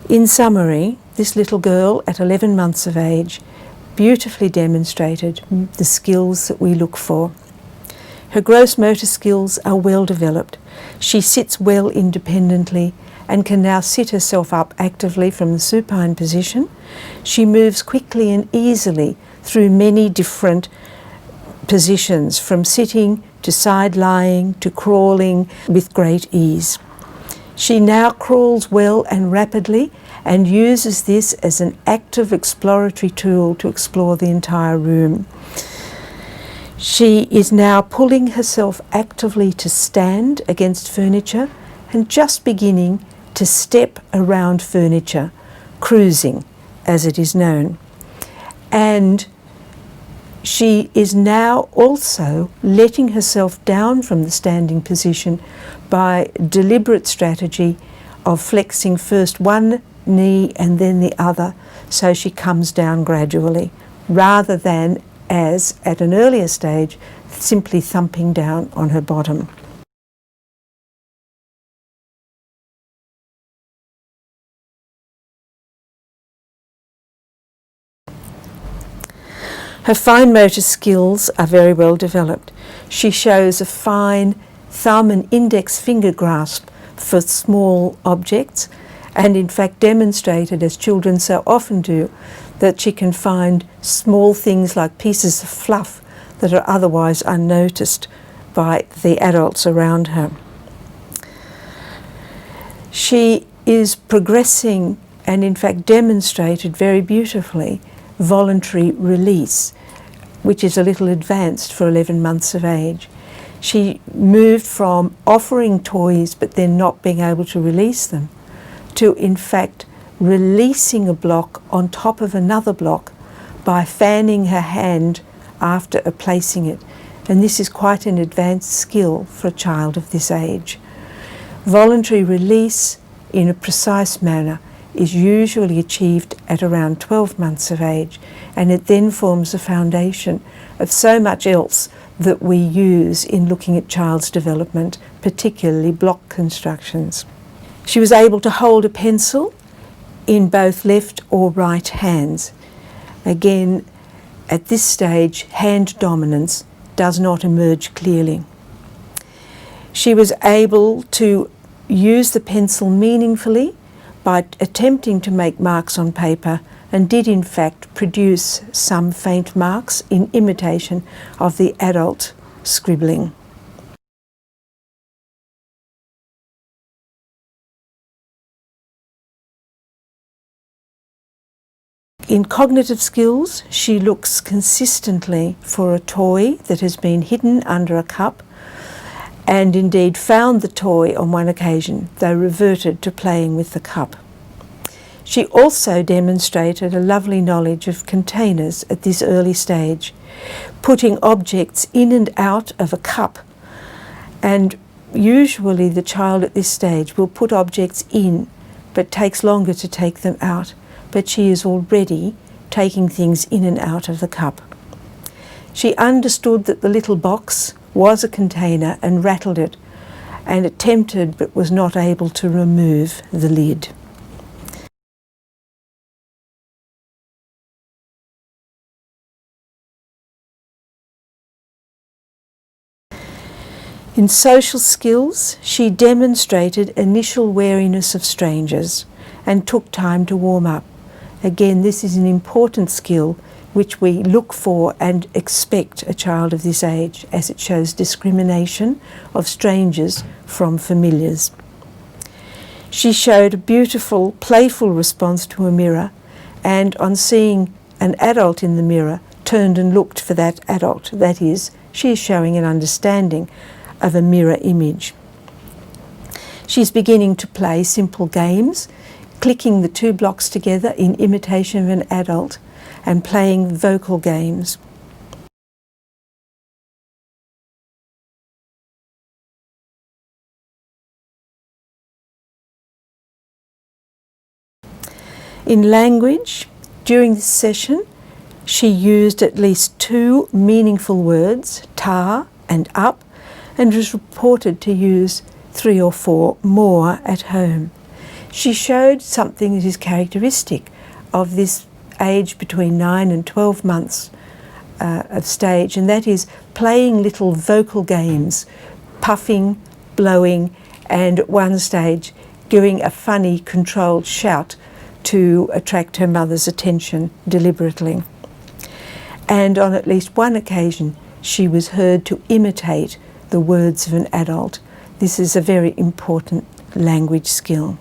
In summary, this little girl at 11 months of age beautifully demonstrated the skills that we look for. Her gross motor skills are well developed. She sits well independently and can now sit herself up actively from the supine position. She moves quickly and easily through many different positions, from sitting to side lying to crawling with great ease. She now crawls well and rapidly and uses this as an active exploratory tool to explore the entire room. She is now pulling herself actively to stand against furniture and just beginning to step around furniture, cruising as it is known. And she is now also letting herself down from the standing position by deliberate strategy of flexing first one knee and then the other, so she comes down gradually, rather than, as at an earlier stage, simply thumping down on her bottom. Her fine motor skills are very well developed. She shows a fine thumb and index finger grasp for small objects, and in fact demonstrated, as children so often do, that she can find small things like pieces of fluff that are otherwise unnoticed by the adults around her. She is progressing and in fact demonstrated very beautifully voluntary release, which is a little advanced for 11 months of age. She moved from offering toys but then not being able to release them to in fact releasing a block on top of another block by fanning her hand after placing it. And this is quite an advanced skill for a child of this age. Voluntary release in a precise manner is usually achieved at around 12 months of age, and it then forms the foundation of so much else that we use in looking at child's development, particularly block constructions. She was able to hold a pencil in both left or right hands. Again, at this stage, hand dominance does not emerge clearly. She was able to use the pencil meaningfully by attempting to make marks on paper, and did in fact produce some faint marks in imitation of the adult scribbling. In cognitive skills, she looks consistently for a toy that has been hidden under a cup, and indeed found the toy on one occasion, though reverted to playing with the cup. She also demonstrated a lovely knowledge of containers at this early stage, putting objects in and out of a cup. And usually the child at this stage will put objects in, but takes longer to take them out. But she is already taking things in and out of the cup. She understood that the little box was a container and rattled it, and attempted but was not able to remove the lid. In social skills, she demonstrated initial wariness of strangers and took time to warm up. Again, this is an important skill which we look for and expect a child of this age, as it shows discrimination of strangers from familiars. She showed a beautiful, playful response to a mirror, and on seeing an adult in the mirror, turned and looked for that adult. That is, she is showing an understanding of a mirror image. She's beginning to play simple games, clicking the two blocks together in imitation of an adult, and playing vocal games. In language, during this session, she used at least 2 meaningful words, ta and up, and was reported to use 3 or 4 more at home. She showed something that is characteristic of this age between 9 and 12 months of stage, and that is playing little vocal games, puffing, blowing, and at one stage giving a funny controlled shout to attract her mother's attention deliberately. And on at least one occasion she was heard to imitate the words of an adult. This is a very important language skill.